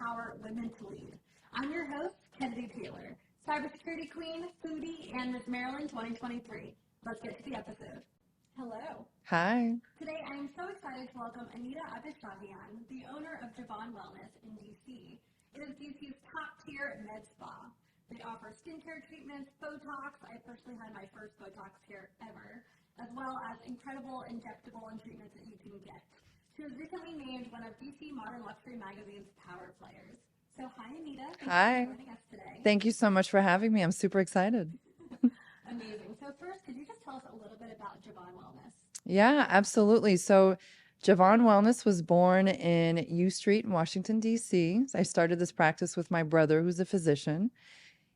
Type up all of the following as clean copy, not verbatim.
empower women to lead. I'm your host, Kennedy Taylor, cybersecurity queen, foodie, and Miss Maryland 2023. Let's get to the episode. Hello. Hi. Today, I am so excited to welcome Anita Abdeshahian, the owner of Javan Wellness in DC. It is DC's top-tier Medspa. They offer skincare treatments, Botox. I personally had my first Botox here ever, as well as incredible injectable and treatments that you can get. She was recently named one of DC Modern Luxury Magazine's Power Players. So hi, Anita. Hi. Thanks for joining us today. Thank you so much for having me. I'm super excited. Amazing. So first, could you just tell us a little bit about Javan Wellness? Yeah, absolutely. So Javan Wellness was born in U Street in Washington, D.C. I started this practice with my brother, who's a physician.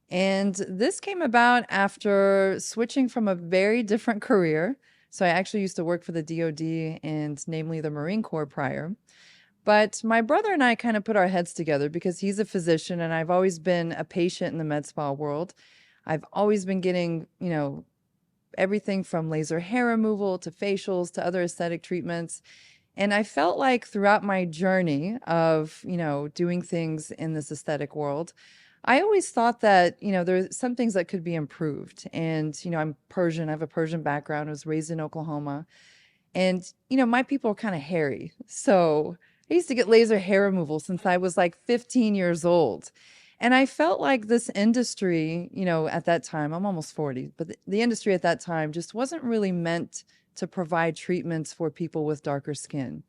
And this came about after switching from a very different career. So I actually used to work for the DoD and namely the Marine Corps prior. But my brother and I kind of put our heads together because he's a physician and I've always been a patient in the med spa world. I've always been getting, everything from laser hair removal to facials to other aesthetic treatments. And I felt like throughout my journey of, doing things in this aesthetic world, I always thought that, there's some things that could be improved. And, I'm Persian. I have a Persian background. I was raised in Oklahoma. And, my people are kind of hairy. So I used to get laser hair removal since I was like 15 years old. And I felt like this industry, at that time, I'm almost 40, but the industry at that time just wasn't really meant to provide treatments for people with darker skin.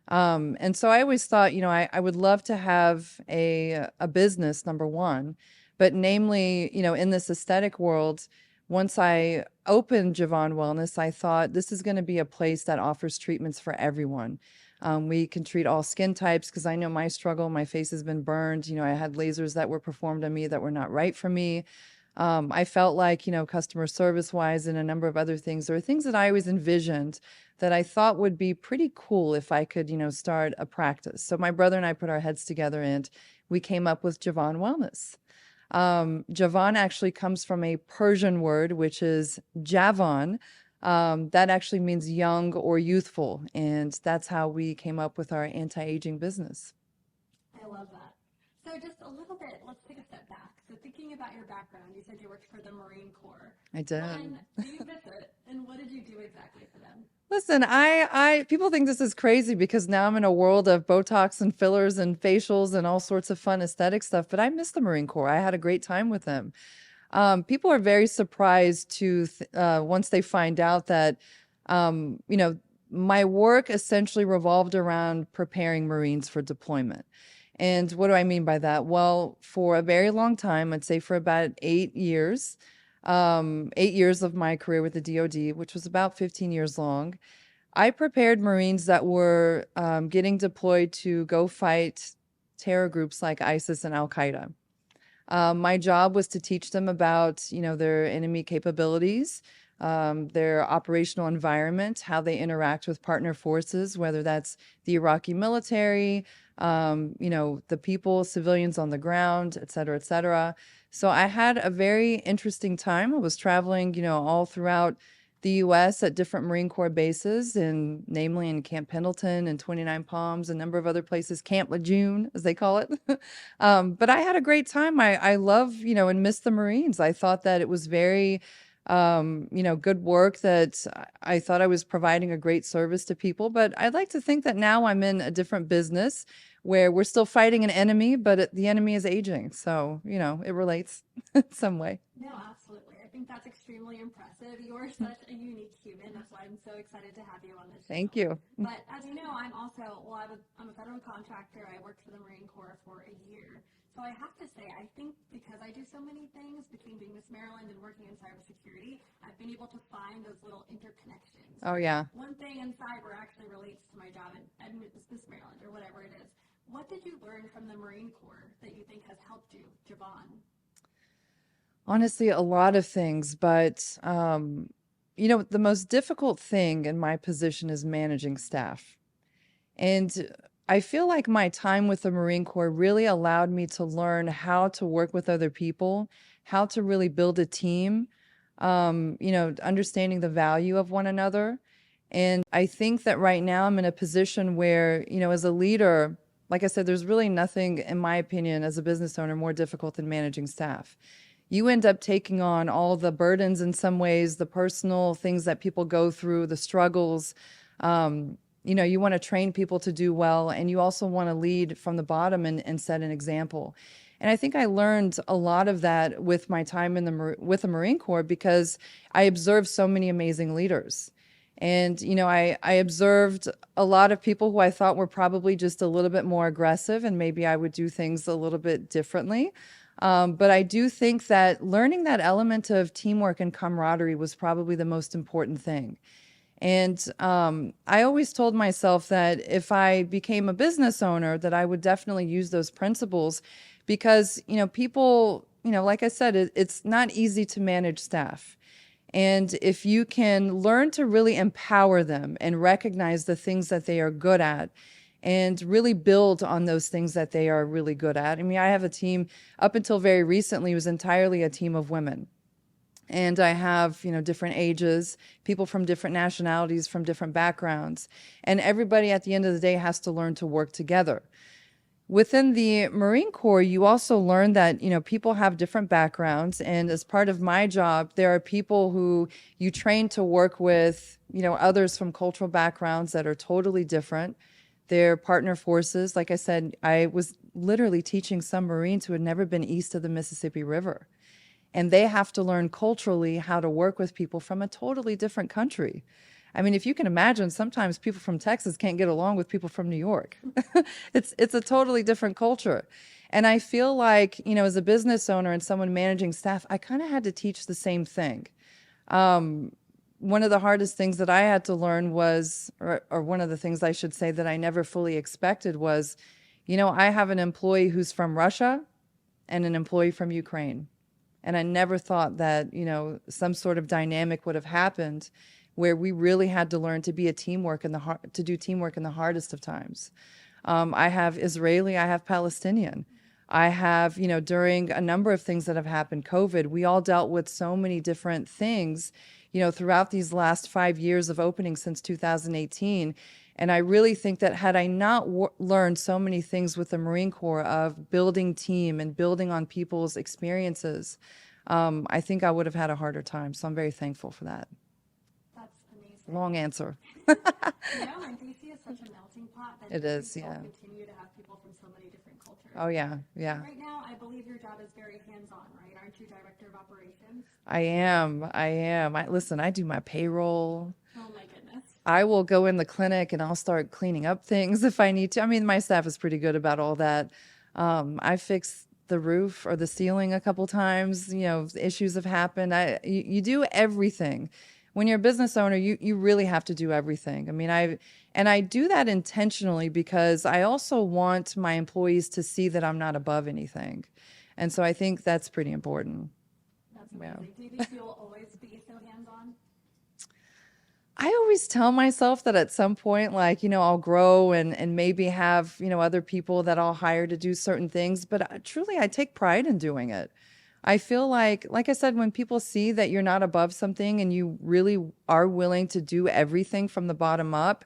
And so I always thought, I would love to have a business, number one, but namely, in this aesthetic world, once I opened Javan Wellness, I thought this is going to be a place that offers treatments for everyone. We can treat all skin types because I know my struggle. My face has been burned. I had lasers that were performed on me that were not right for me. I felt like, customer service wise and a number of other things, there were things that I always envisioned that I thought would be pretty cool if I could, start a practice. So my brother and I put our heads together and we came up with Javan Wellness. Javan actually comes from a Persian word, which is Javan. That actually means young or youthful. And that's how we came up with our anti-aging business. I love that. So just a little bit, let's take a step back. So thinking about your background, you said you worked for the Marine Corps. I did. When do you miss it? And what did you do exactly for them? Listen, I people think this is crazy because now I'm in a world of Botox and fillers and facials and all sorts of fun aesthetic stuff, but I miss the Marine Corps. I had a great time with them. People are very surprised to once they find out that, my work essentially revolved around preparing Marines for deployment. And what do I mean by that? Well, for a very long time, I'd say for about 8 years, 8 years of my career with the DoD, which was about 15 years long, I prepared Marines that were getting deployed to go fight terror groups like ISIS and Al Qaeda. My job was to teach them about, their enemy capabilities, their operational environment, how they interact with partner forces, whether that's the Iraqi military, the people, civilians on the ground, et cetera, et cetera. So I had a very interesting time. I was traveling, all throughout the U.S. at different Marine Corps bases, and namely in Camp Pendleton and 29 Palms, a number of other places, Camp Lejeune, as they call it. But I had a great time. I love, and miss the Marines. I thought that it was very, good work, that I thought I was providing a great service to people. But I'd like to think that now I'm in a different business where we're still fighting an enemy, but the enemy is aging. So, it relates in some way. No, absolutely. I think that's extremely impressive. You are such a unique human. That's why I'm so excited to have you on this show. Thank you. But as you know, I'm a federal contractor. I worked for the Marine Corps for a year. So I have to say, I think because I do so many things between being Miss Maryland and working in cybersecurity, I've been able to find those little interconnections. Oh, yeah. One thing in cyber actually relates to my job at Miss Maryland or whatever it is. What did you learn from the Marine Corps that you think has helped you, Javan? Honestly, a lot of things, but the most difficult thing in my position is managing staff. And I feel like my time with the Marine Corps really allowed me to learn how to work with other people, how to really build a team, understanding the value of one another. And I think that right now I'm in a position where, as a leader, like I said, there's really nothing, in my opinion, as a business owner, more difficult than managing staff. You end up taking on all the burdens in some ways, the personal things that people go through, the struggles. You want to train people to do well, and you also want to lead from the bottom and set an example. And I think I learned a lot of that with my time with the Marine Corps, because I observed so many amazing leaders. And, I observed a lot of people who I thought were probably just a little bit more aggressive, and maybe I would do things a little bit differently. But I do think that learning that element of teamwork and camaraderie was probably the most important thing. And I always told myself that if I became a business owner, that I would definitely use those principles, because, people, like I said, it's not easy to manage staff. And if you can learn to really empower them and recognize the things that they are good at and really build on those things that they are really good at. I mean, I have a team up until very recently was entirely a team of women. And I have, different ages, people from different nationalities, from different backgrounds. And everybody at the end of the day has to learn to work together. Within the Marine Corps, you also learn that, people have different backgrounds. And as part of my job, there are people who you train to work with, others from cultural backgrounds that are totally different. They're partner forces. Like I said, I was literally teaching some Marines who had never been east of the Mississippi River. And they have to learn culturally how to work with people from a totally different country. I mean, if you can imagine, sometimes people from Texas can't get along with people from New York. It's a totally different culture. And I feel like, as a business owner and someone managing staff, I kind of had to teach the same thing. One of the hardest things that I had to learn was, or one of the things I should say that I never fully expected was, I have an employee who's from Russia and an employee from Ukraine. And I never thought that, some sort of dynamic would have happened where we really had to learn to be to do teamwork in the hardest of times. I have Israeli, I have Palestinian. I have, during a number of things that have happened, COVID, we all dealt with so many different things, throughout these last 5 years of opening since 2018. And I really think that had I not learned so many things with the Marine Corps of building team and building on people's experiences, I think I would have had a harder time. So I'm very thankful for that. That's amazing. Long answer. And DC is such a melting pot that It is, yeah. continue to have people from so many different cultures. Oh, yeah, yeah. Right now, I believe your job is very hands-on, right? Aren't you director of operations? I am. Listen, I do my payroll. Oh, my goodness. I will go in the clinic and I'll start cleaning up things if I need to. I mean, my staff is pretty good about all that. I fixed the roof or the ceiling a couple times. Issues have happened. You do everything. When you're a business owner, you really have to do everything. I mean, I do that intentionally because I also want my employees to see that I'm not above anything. And so I think that's pretty important. That's amazing. Do you think you'll always be so hands-on? I always tell myself that at some point, I'll grow and maybe have, other people that I'll hire to do certain things. But truly, I take pride in doing it. I feel like I said, when people see that you're not above something and you really are willing to do everything from the bottom up,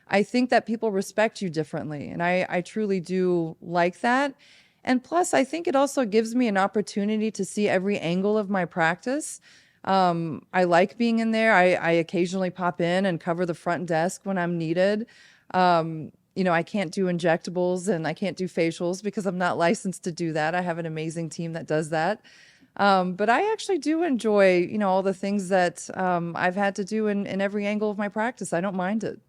I think that people respect you differently. And I truly do like that. And plus, I think it also gives me an opportunity to see every angle of my practice. I like being in there. I occasionally pop in and cover the front desk when I'm needed. I can't do injectables and I can't do facials because I'm not licensed to do that. I have an amazing team that does that. But I actually do enjoy, all the things that I've had to do in every angle of my practice. I don't mind it.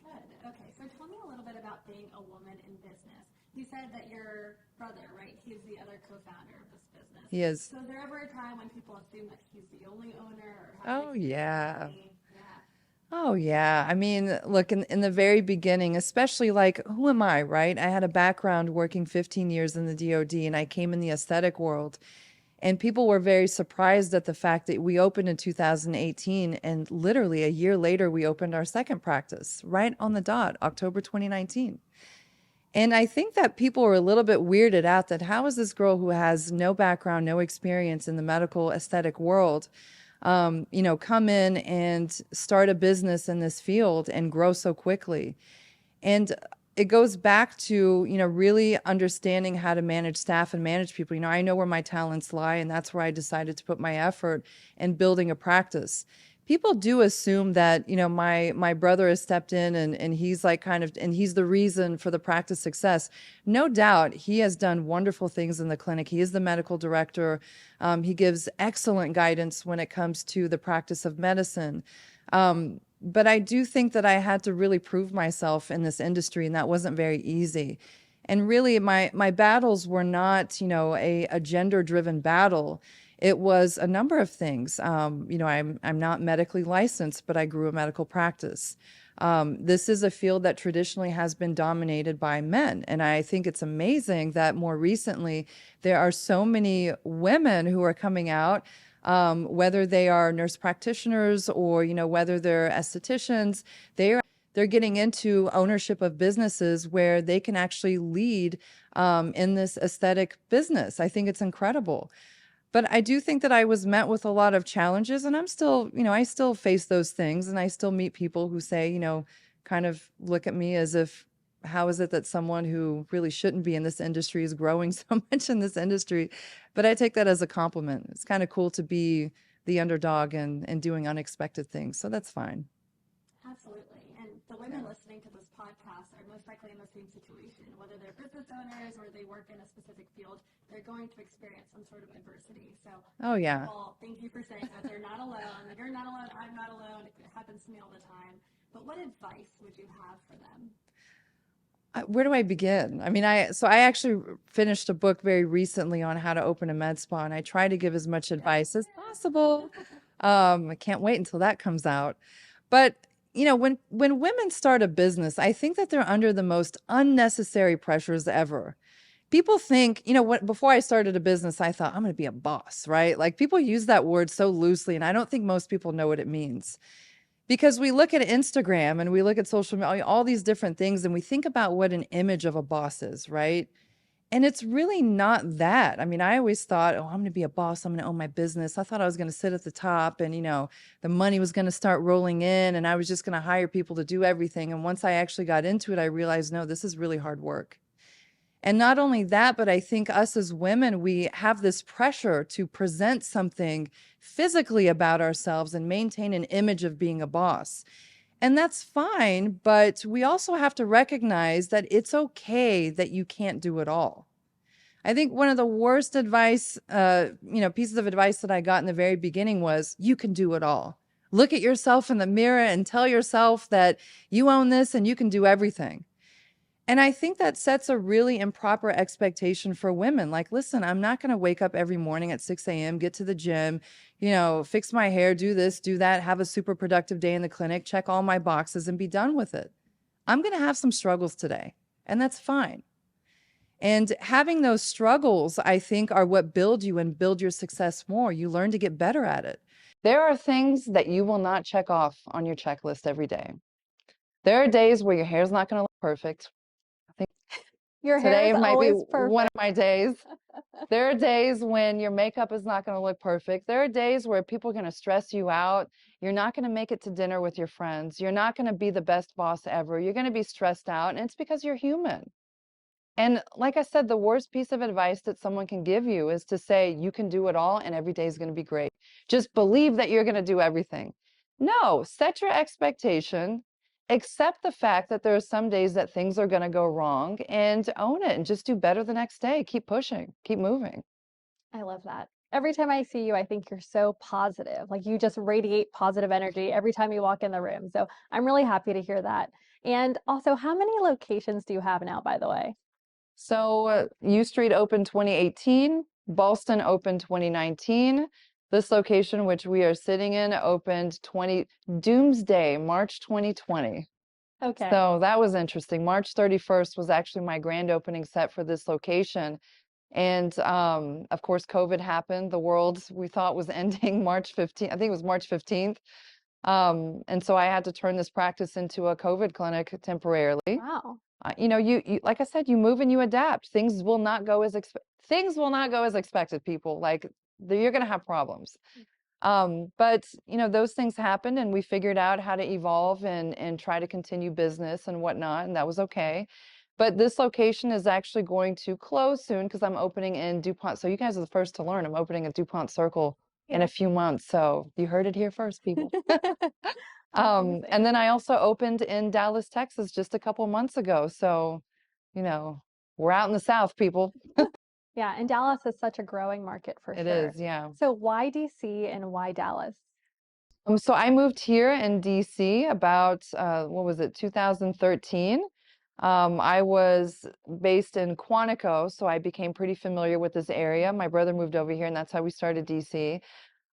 Good. Okay. So tell me a little bit about being a woman in business. You said that your brother, right? He's the other co-founder of this business. He is. So is there ever a time when people assume that he's the only owner? Oh, yeah. Yeah. Oh, yeah. I mean, look, in the very beginning, especially who am I, right? I had a background working 15 years in the DoD and I came in the aesthetic world. And people were very surprised at the fact that we opened in 2018 and literally a year later, we opened our second practice right on the dot, October 2019. And I think that people were a little bit weirded out that how is this girl who has no background, no experience in the medical aesthetic world, come in and start a business in this field and grow so quickly. And it goes back to, really understanding how to manage staff and manage people. I know where my talents lie, and that's where I decided to put my effort in building a practice. People do assume that, my brother has stepped in and he's like and he's the reason for the practice success. No doubt he has done wonderful things in the clinic. He is the medical director. He gives excellent guidance when it comes to the practice of medicine. But I do think that I had to really prove myself in this industry, and that wasn't very easy. And really, my battles were not, a gender-driven battle. It was a number of things. I'm not medically licensed, but I grew a medical practice. This is a field that traditionally has been dominated by men, and I think it's amazing that more recently there are so many women who are coming out, whether they are nurse practitioners or, whether they're estheticians, they're getting into ownership of businesses where they can actually lead in this aesthetic business. I think it's incredible. But I do think that I was met with a lot of challenges, and I'm still, I still face those things, and I still meet people who say, kind of look at me as if, how is it that someone who really shouldn't be in this industry is growing so much in this industry? But I take that as a compliment. It's kind of cool to be the underdog and doing unexpected things. So that's fine. Absolutely. And the women listening to this podcast are most likely in the same situation. Whether they're business owners or they work in a specific field, they're going to experience some sort of adversity. So, oh, yeah. Well, thank you for saying that they're not alone. You're not alone. I'm not alone. It happens to me all the time. But what advice would you have for them? Where do I begin? I mean, I actually finished a book very recently on how to open a med spa, and I try to give as much advice as possible. I can't wait until that comes out. But when women start a business, I think that they're under the most unnecessary pressures ever. People think, before I started a business, I thought I'm going to be a boss, right? Like, people use that word so loosely, and I don't think most people know what it means. Because we look at Instagram and we look at social media, all these different things, and we think about what an image of a boss is, right? And it's really not that. I mean, I always thought, oh, I'm going to be a boss. I'm going to own my business. I thought I was going to sit at the top and, the money was going to start rolling in and I was just going to hire people to do everything. And once I actually got into it, I realized, no, this is really hard work. And not only that, but I think us as women, we have this pressure to present something physically about ourselves and maintain an image of being a boss. And that's fine, but we also have to recognize that it's okay that you can't do it all. I think one of the worst advice, pieces of advice that I got in the very beginning was, you can do it all. Look at yourself in the mirror and tell yourself that you own this and you can do everything. And I think that sets a really improper expectation for women. Like, listen, I'm not going to wake up every morning at 6 a.m., get to the gym, fix my hair, do this, do that, have a super productive day in the clinic, check all my boxes and be done with it. I'm going to have some struggles today, and that's fine. And having those struggles, I think, are what build you and build your success more. You learn to get better at it. There are things that you will not check off on your checklist every day. There are days where your hair's not going to look perfect. Your hair Today is might be always perfect. one of my days. There are days when your makeup is not going to look perfect. There are days where people are going to stress you out. You're not going to make it to dinner with your friends. You're not going to be the best boss ever. You're going to be stressed out, and it's because you're human. And like I said, the worst piece of advice that someone can give you is to say you can do it all and every day is going to be great. Just believe that you're going to do everything. No, set your expectation. Accept the fact that there are some days that things are going to go wrong and own it and just do better the next day. Keep pushing, keep moving. I love that. Every time I see you, I think you're so positive. Like, you just radiate positive energy every time you walk in the room. So I'm really happy to hear that. And also, how many locations do you have now, by the way? So U Street opened 2018, Ballston opened 2019. This location, which we are sitting in, opened Doomsday, March 2020. Okay. So that was interesting. March 31st was actually my grand opening set for this location. And of course, COVID happened. The world we thought was ending March 15th. I think it was March 15th. And so I had to turn this practice into a COVID clinic temporarily. Wow. You like I said, you move and you adapt. Things will not go as expected, people. Like, you're going to have problems. But those things happened, and we figured out how to evolve and try to continue business and whatnot, and that was okay. But this location is actually going to close soon because I'm opening in DuPont. So you guys are the first to learn. I'm opening a DuPont Circle in Yeah. a few months. So you heard it here first, people. Amazing. And then I also opened in Dallas, Texas just a couple months ago. So, we're out in the South, people. Yeah, and Dallas is such a growing market for It sure. is, yeah. So why DC and why Dallas? So I moved here in DC about, what was it, 2013. I was based in Quantico, so I became pretty familiar with this area. My brother moved over here, and that's how we started DC.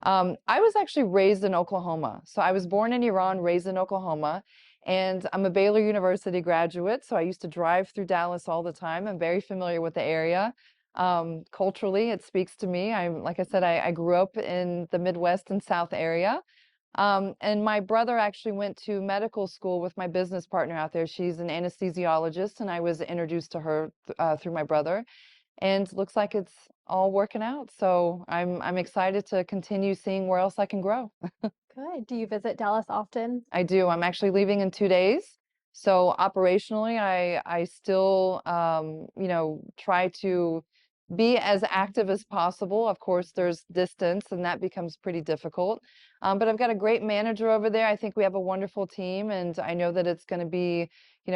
I was actually raised in Oklahoma. So I was born in Iran, raised in Oklahoma, and I'm a Baylor University graduate. So I used to drive through Dallas all the time. I'm very familiar with the area. Culturally, it speaks to me. Like I said, I grew up in the Midwest and South area. And my brother actually went to medical school with my business partner out there. She's an anesthesiologist, and I was introduced to her through my brother. And looks like it's all working out. So I'm excited to continue seeing where else I can grow. Good. Do you visit Dallas often? I do. I'm actually leaving in 2 days. So operationally, I still try to be as active as possible. Of course, there's distance, and that becomes pretty difficult. But I've got a great manager over there. I think we have a wonderful team, and I know that it's going to be,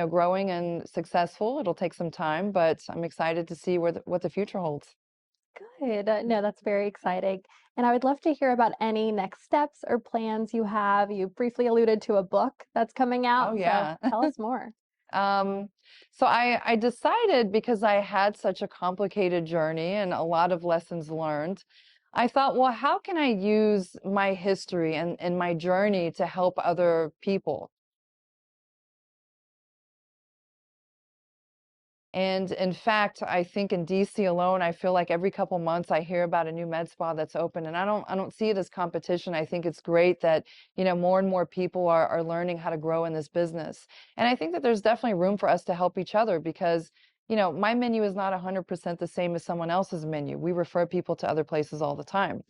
growing and successful. It'll take some time, but I'm excited to see what the future holds. Good. No, that's very exciting. And I would love to hear about any next steps or plans you have. You briefly alluded to a book that's coming Oh out, so yeah. tell us more. So I decided, because I had such a complicated journey and a lot of lessons learned, I thought, well, how can I use my history and my journey to help other people? And in fact, I think in DC alone, I feel like every couple months I hear about a new med spa that's open, and I don't see it as competition. I think it's great that, more and more people are learning how to grow in this business. And I think that there's definitely room for us to help each other because, my menu is not 100% the same as someone else's menu. We refer people to other places all the time.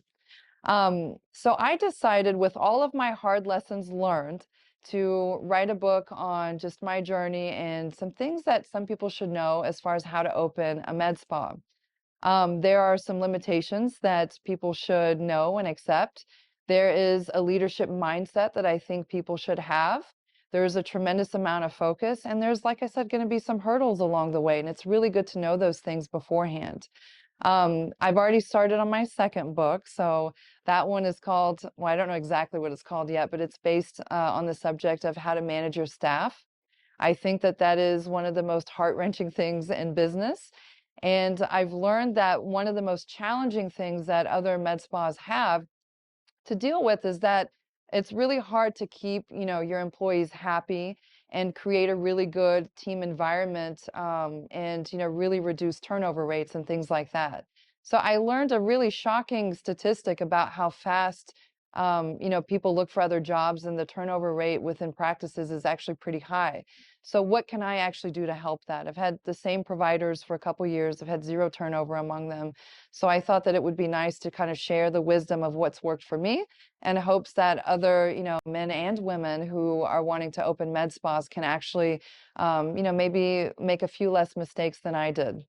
So I decided, with all of my hard lessons learned, to write a book on just my journey and some things that some people should know as far as how to open a med spa. There are some limitations that people should know and accept. There is a leadership mindset that I think people should have. There's a tremendous amount of focus, and there's, like I said, going to be some hurdles along the way, and it's really good to know those things beforehand. I've already started on my second book, so that one is called, well, I don't know exactly what it's called yet, but it's based on the subject of how to manage your staff. I think that that is one of the most heart-wrenching things in business. And I've learned that one of the most challenging things that other med spas have to deal with is that it's really hard to keep, your employees happy and create a really good team environment, and, really reduce turnover rates and things like that. So I learned a really shocking statistic about how fast, people look for other jobs, and the turnover rate within practices is actually pretty high. So what can I actually do to help that? I've had the same providers for a couple years. I've had zero turnover among them. So I thought that it would be nice to kind of share the wisdom of what's worked for me, and hopes that other, men and women who are wanting to open med spas can actually, maybe make a few less mistakes than I did.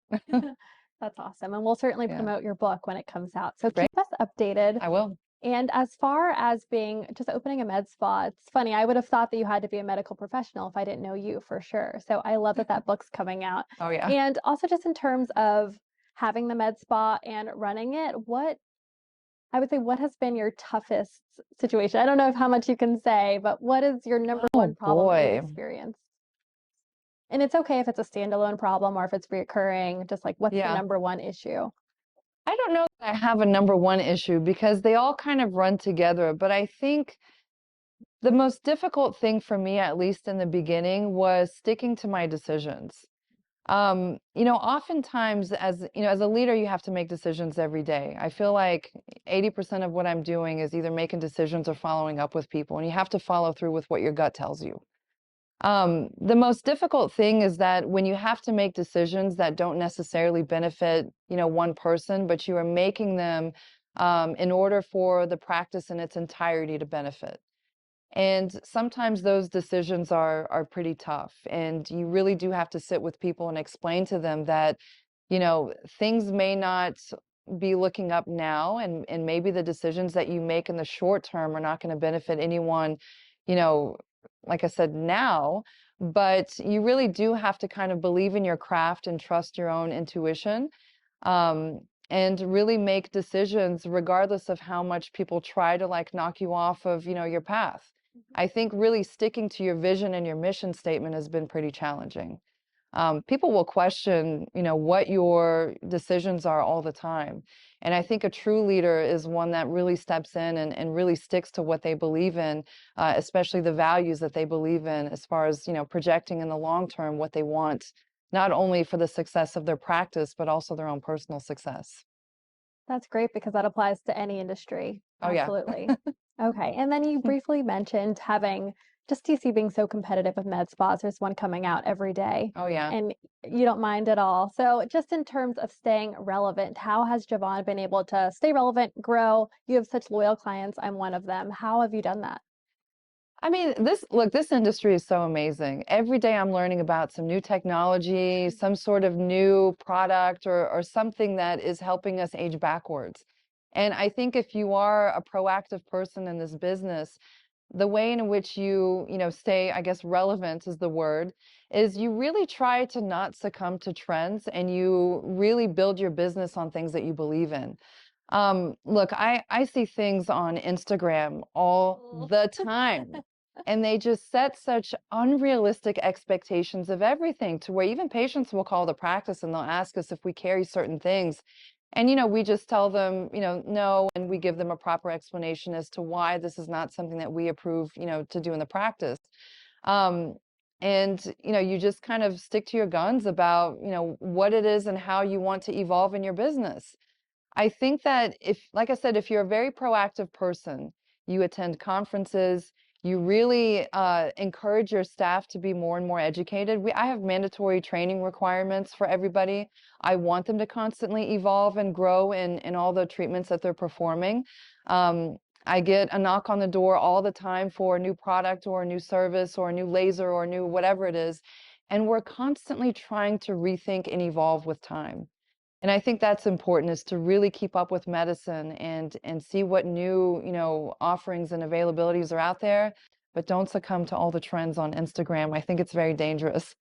That's awesome. And we'll certainly Yeah, promote your book when it comes out. So great. keep us updated. I will. And as far as being just opening a med spa, it's funny. I would have thought that you had to be a medical professional if I didn't know you for sure. So I love that that book's coming out. Oh, yeah. And also, just in terms of having the med spa and running it, what has been your toughest situation? I don't know if how much you can say, but what is your number Oh, one problem that boy. you've experienced? And it's okay if it's a standalone problem or if it's reoccurring, just like what's the Yeah. number one issue? I don't know that I have a number one issue because they all kind of run together, but I think the most difficult thing for me, at least in the beginning, was sticking to my decisions. Oftentimes, as a leader, you have to make decisions every day. I feel like 80% of what I'm doing is either making decisions or following up with people, and you have to follow through with what your gut tells you. The most difficult thing is that when you have to make decisions that don't necessarily benefit, one person, but you are making them in order for the practice in its entirety to benefit. And sometimes those decisions are pretty tough, and you really do have to sit with people and explain to them that, things may not be looking up now, and maybe the decisions that you make in the short term are not going to benefit anyone, you know, like I said, now, but you really do have to kind of believe in your craft and trust your own intuition. Um, and really make decisions regardless of how much people try to like knock you off of, your path. I think really sticking to your vision and your mission statement has been pretty challenging. People will question, what your decisions are all the time. And I think a true leader is one that really steps in and really sticks to what they believe in, especially the values that they believe in as far as, projecting in the long term what they want, not only for the success of their practice, but also their own personal success. That's great because that applies to any industry. Oh, yeah. Absolutely. Okay. And then you briefly mentioned having just DC being so competitive with med spas. There's one coming out every day, Oh, yeah. and you don't mind at all. So, just in terms of staying relevant, how has Javan been able to stay relevant, grow? You have such loyal clients. I'm one of them. How have you done that? I mean, this industry is so amazing. Every day I'm learning about some new technology, some sort of new product or something that is helping us age backwards. And I think if you are a proactive person in this business, the way in which you stay, I guess relevant is the word, is you really try to not succumb to trends and you really build your business on things that you believe in. Look, I see things on Instagram all the time, and they just set such unrealistic expectations of everything to where even patients will call the practice and they'll ask us if we carry certain things. And, we just tell them, no, and we give them a proper explanation as to why this is not something that we approve, to do in the practice. Um, and, you just kind of stick to your guns about, what it is and how you want to evolve in your business. I think that like I said, if you're a very proactive person, you attend conferences, you really encourage your staff to be more and more educated. I have mandatory training requirements for everybody. I want them to constantly evolve and grow in all the treatments that they're performing. I get a knock on the door all the time for a new product or a new service or a new laser or a new whatever it is. And we're constantly trying to rethink and evolve with time. And I think that's important, is to really keep up with medicine and see what new, offerings and availabilities are out there, but don't succumb to all the trends on Instagram. I think it's very dangerous.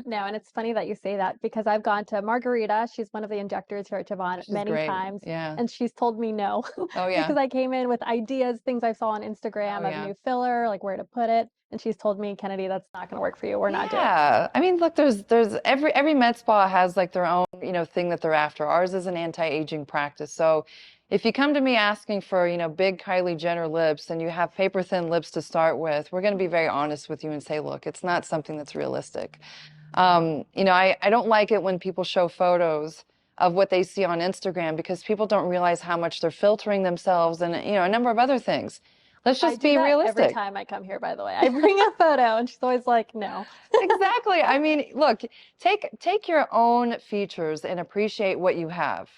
No, and it's funny that you say that because I've gone to Margarita. She's one of the injectors here at Javan She's many great. times, Yeah. and she's told me no Oh, yeah. because I came in with ideas, things I saw on Instagram Oh, of yeah. new filler, like where to put it. And she's told me, Kennedy, that's not going to work for you. We're not doing it. Yeah. I mean, look, there's every med spa has like their own, thing that they're after. Ours is an anti-aging practice. So if you come to me asking for, big Kylie Jenner lips and you have paper thin lips to start with, we're going to be very honest with you and say, look, it's not something that's realistic. I don't like it when people show photos of what they see on Instagram because people don't realize how much they're filtering themselves and, a number of other things. Let's I just do be that realistic. every time I come here, by the way. I bring a photo and she's always like, no. Exactly. I mean, look, take your own features and appreciate what you have.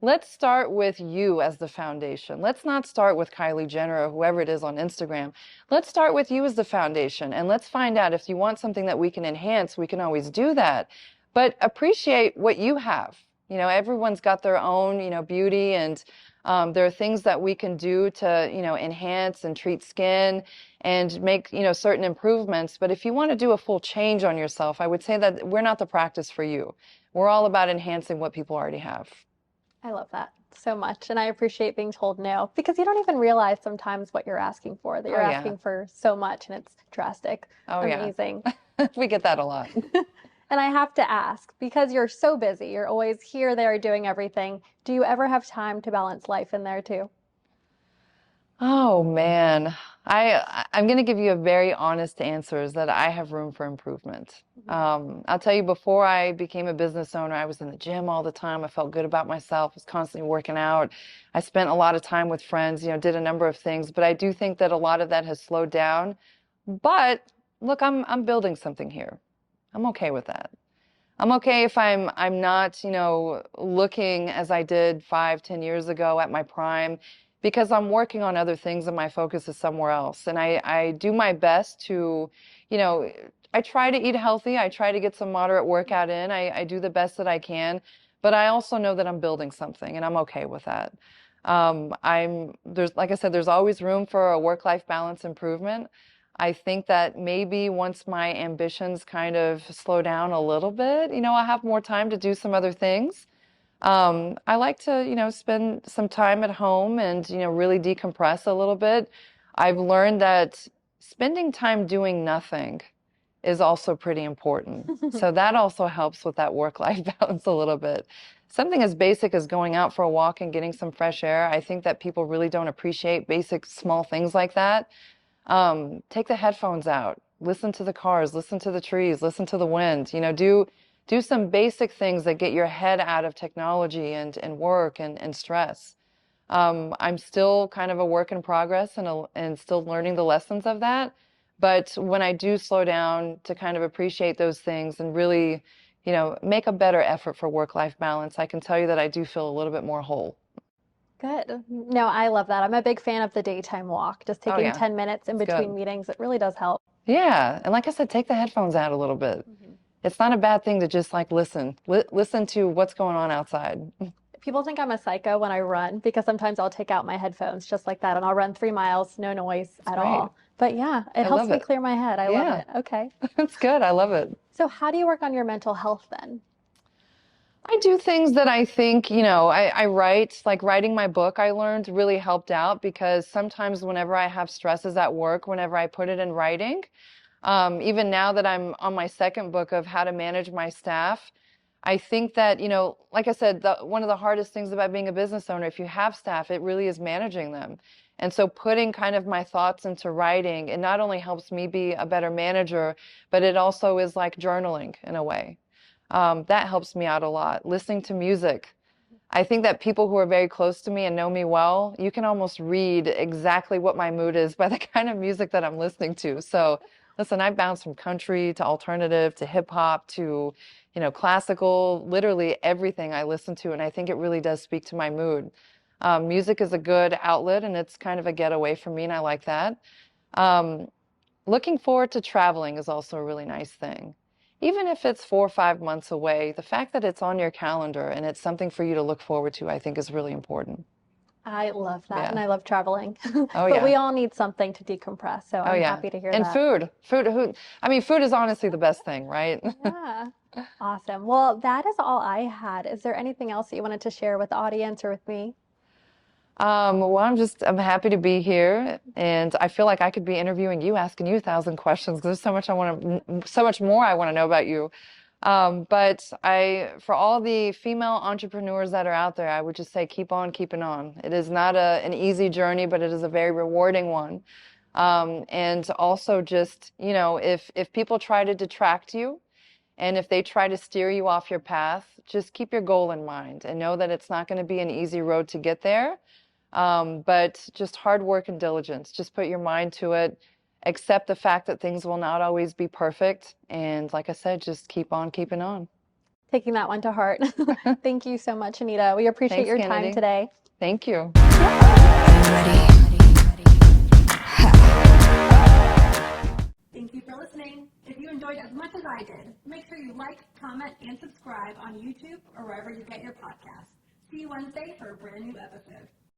Let's start with you as the foundation. Let's not start with Kylie Jenner or whoever it is on Instagram. Let's start with you as the foundation, and let's find out if you want something that we can enhance, we can always do that. But appreciate what you have. Everyone's got their own, beauty, and there are things that we can do to, enhance and treat skin and make, certain improvements. But if you want to do a full change on yourself, I would say that we're not the practice for you. We're all about enhancing what people already have. I love that so much. And I appreciate being told no because you don't even realize sometimes what you're asking for, that you're asking for so much and it's drastic. Oh, amazing. Yeah. We get that a lot. And I have to ask, because you're so busy, you're always here, there, doing everything. Do you ever have time to balance life in there too? Oh man, I'm going to give you a very honest answer, is that I have room for improvement. I'll tell you, before I became a business owner, I was in the gym all the time. I felt good about myself, was constantly working out. I spent a lot of time with friends, did a number of things, but I do think that a lot of that has slowed down. But look, I'm building something here. I'm okay with that. I'm okay if I'm not, looking as I did 5, 10 years ago at my prime, because I'm working on other things and my focus is somewhere else. And I do my best to, you know, I try to eat healthy. I try to get some moderate workout in. I do the best that I can, but I also know that I'm building something and I'm okay with that. Like I said, there's always room for a work-life balance improvement. I think that maybe once my ambitions kind of slow down a little bit, I'll have more time to do some other things. I like to, spend some time at home and, really decompress a little bit. I've learned that spending time doing nothing is also pretty important. So that also helps with that work-life balance a little bit. Something as basic as going out for a walk and getting some fresh air, I think that people really don't appreciate basic small things like that. Take the headphones out, listen to the cars, listen to the trees, listen to the wind, do some basic things that get your head out of technology and work and stress. I'm still kind of a work in progress and still learning the lessons of that. But when I do slow down to kind of appreciate those things and really, make a better effort for work-life balance, I can tell you that I do feel a little bit more whole. Good. No, I love that. I'm a big fan of the daytime walk, just Oh taking yeah, 10 minutes in it's between good. meetings. It really does help. Yeah, and like I said, take the headphones out a little bit. It's not a bad thing to just like listen to what's going on outside. People think I'm a psycho when I run because sometimes I'll take out my headphones just like that and I'll run 3 miles, no noise It's at great. all. But yeah, it I helps love me it. clear my head. I love Yeah, it. Okay. it's good. I love it. So how do you work on your mental health then? I do things that I think, I write, like writing my book, I learned really helped out because sometimes whenever I have stresses at work, whenever I put it in writing, even now that I'm on my second book of how to manage my staff, I think that, like I said, one of the hardest things about being a business owner, if you have staff, it really is managing them. And so putting kind of my thoughts into writing, it not only helps me be a better manager, but it also is like journaling in a way. That helps me out a lot. Listening to music. I think that people who are very close to me and know me well, you can almost read exactly what my mood is by the kind of music that I'm listening to. So, listen, I've bounced from country to alternative to hip hop to, classical, literally everything I listen to. And I think it really does speak to my mood. Music is a good outlet and it's kind of a getaway for me, and I like that. Um, Looking forward to traveling is also a really nice thing. Even if it's 4 or 5 months away, the fact that it's on your calendar and it's something for you to look forward to, I think is really important. I love that and Yeah. I love traveling. Oh, But yeah. we all need something to decompress. So Oh, I'm yeah. happy to hear And that. food is honestly the best thing, right? Yeah. Awesome. Well, that is all I had. Is there anything else that you wanted to share with the audience or with me? Well, I'm happy to be here, and I feel like I could be interviewing you, asking you 1,000 questions because there's so much more I want to know about you. But for all the female entrepreneurs that are out there, I would just say keep on keeping on. It is not an easy journey, but it is a very rewarding one. And also just, if people try to detract you and if they try to steer you off your path, just keep your goal in mind and know that it's not going to be an easy road to get there. But just hard work and diligence. Just put your mind to it. Accept the fact that things will not always be perfect. And like I said, just keep on keeping on. Taking that one to heart. Thank you so much, Anita. We appreciate Thanks, your time Kennedy. today. Thank you. Thank you for listening. If you enjoyed as much as I did, make sure you like, comment, and subscribe on YouTube or wherever you get your podcasts. See you Wednesday for a brand new episode.